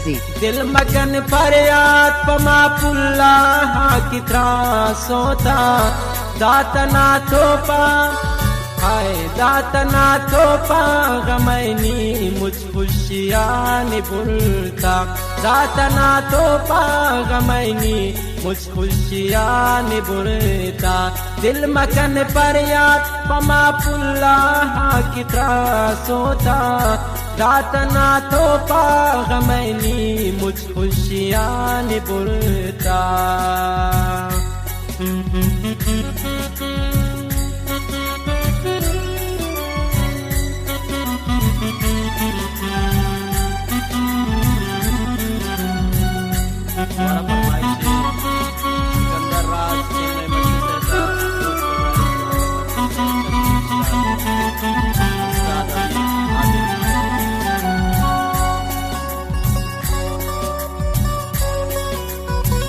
music. दिल मगन फरियाद पमा पुल्ला की त्रासोता दातना तोपा हाय दातना तोपा गमैनी मुझ खुशियाँ भूलता दातना तोपा गमैनी मुझ खुशियाँ भूलता दिल मगन फरियाद पमा पुल्ला की त्रासोता दातना तोपा गमैनी मुझ खुशियाँ भूलता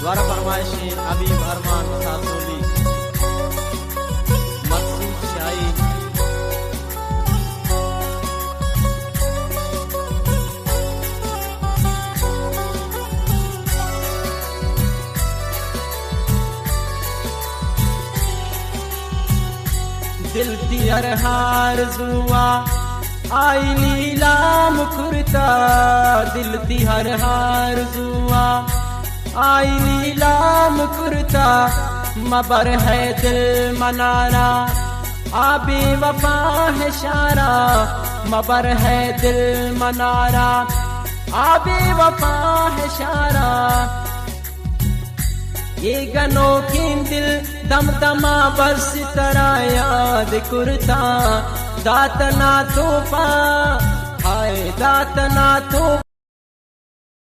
द्वारा फरमाइशी अबीब अरमान सासोली मकसूद शाही दिल तियर हार जुआ आई नीलाम खुरता दिल तिहर हार जुआ आई नीलाम कुर्ता मबर है दिल मनाना आबी वफा है शारा मबर है दिल मनारा आबी वफा है शारा ये गनों की दिल दमदमा बस तरह याद कुर्ता दातना तोपा हाय दातना तोपा